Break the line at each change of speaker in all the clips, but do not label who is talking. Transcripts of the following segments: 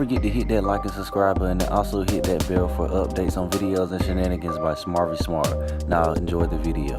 forget to hit that like and subscribe button, and also hit that bell for updates on videos and shenanigans by Smarvy Smart. Now enjoy the video.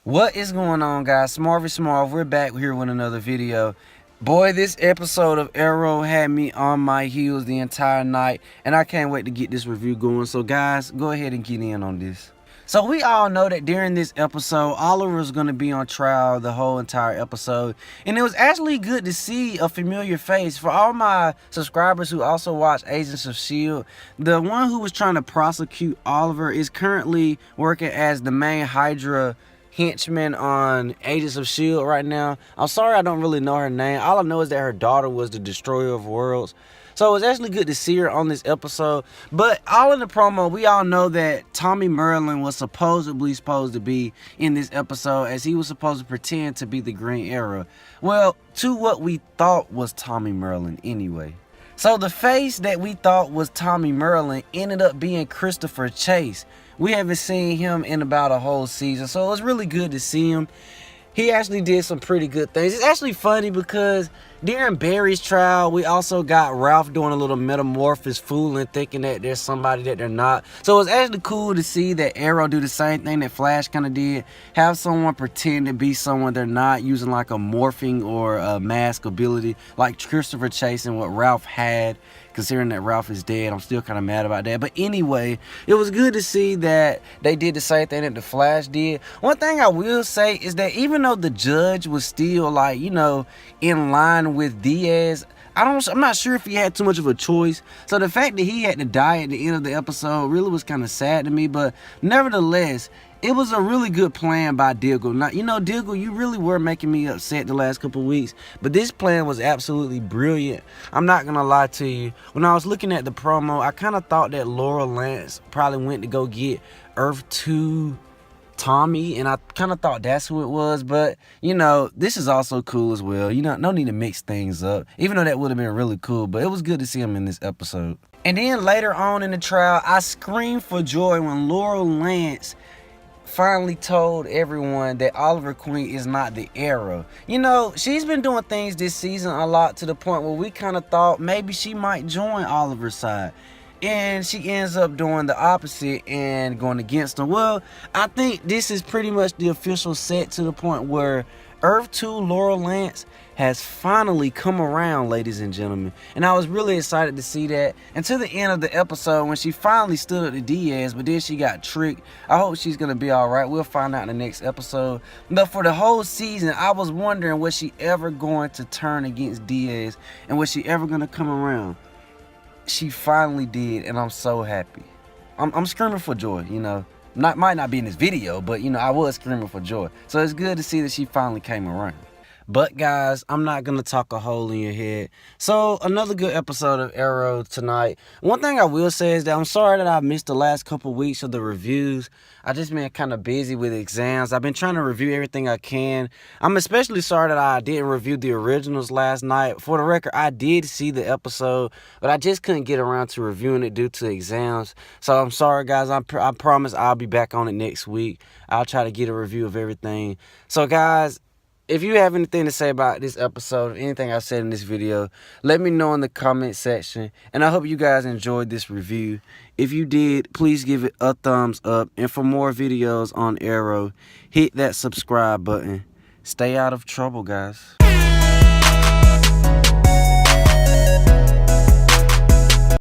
What is going on, guys? Smarvy Smart, we're back here with another video. Boy, this episode of Arrow had me on my heels the entire night, and I can't wait to get this review going. So guys, go ahead and get in on this. So we all know that during this episode, Oliver is going to be on trial the whole entire episode. And it was actually good to see a familiar face. For all my subscribers who also watch Agents of S.H.I.E.L.D., the one who was trying to prosecute Oliver is currently working as the main Hydra henchman on Agents of S.H.I.E.L.D. right now. I'm sorry I don't really know her name. All I know is that her daughter was the Destroyer of Worlds. So it was actually good to see her on this episode. But all in the promo, we all know that Tommy Merlin was supposed to be in this episode, as he was supposed to pretend to be the Green Arrow. Well, to what we thought was Tommy Merlin anyway. So the face that we thought was Tommy Merlin ended up being Christopher Chase. We haven't seen him in about a whole season, so it was really good to see him. He actually did some pretty good things. It's actually funny because during Barry's trial, we also got Ralph doing a little metamorphosis, fooling, thinking that there's somebody that they're not. So it's actually cool to see that Arrow do the same thing that Flash kind of did. Have someone pretend to be someone they're not, using like a morphing or a mask ability, like Christopher Chase and what Ralph had. Considering that Ralph is dead, I'm still kind of mad about that. But anyway, it was good to see that they did the same thing that the Flash did. One thing I will say is that even though the judge was still, like, you know, in line with Diaz, I'm not sure if he had too much of a choice. So the fact that he had to die at the end of the episode really was kind of sad to me. But nevertheless, it was a really good plan by Diggle. Now, you know, Diggle, you really were making me upset the last couple of weeks. But this plan was absolutely brilliant. I'm not going to lie to you. When I was looking at the promo, I kind of thought that Laura Lance probably went to go get Earth 2 Tommy, and I kind of thought that's who it was. But, you know, this is also cool as well. You know, no need to mix things up, even though that would have been really cool. But it was good to see him in this episode. And then later on in the trial, I screamed for joy when Laura Lance finally told everyone that Oliver Queen is not the Arrow. You know, she's been doing things this season a lot, to the point where we kind of thought maybe she might join Oliver's side. And she ends up doing the opposite and going against him. Well, I think this is pretty much the official set, to the point where Earth 2 Laura Lance has finally come around, ladies and gentlemen. And I was really excited to see that. And to the end of the episode, when she finally stood up to Diaz, but then she got tricked. I hope she's going to be all right. We'll find out in the next episode. But for the whole season, I was wondering, was she ever going to turn against Diaz? And was she ever going to come around? She finally did, and I'm so happy. I'm screaming for joy, you know. Might not be in this video, but, you know, I was screaming for joy. So it's good to see that she finally came around. But guys, I'm not going to talk a hole in your head. So another good episode of Arrow tonight. One thing I will say is that I'm sorry that I missed the last couple weeks of the reviews. I just been kind of busy with exams. I've been trying to review everything I can. I'm especially sorry that I didn't review the originals last night. For the record, I did see the episode, but I just couldn't get around to reviewing it due to exams. So I'm sorry, guys. I promise I'll be back on it next week. I'll try to get a review of everything. So guys, if you have anything to say about this episode, anything I said in this video, let me know in the comment section. And I hope you guys enjoyed this review. If you did, please give it a thumbs up. And for more videos on Arrow, hit that subscribe button. Stay out of trouble, guys.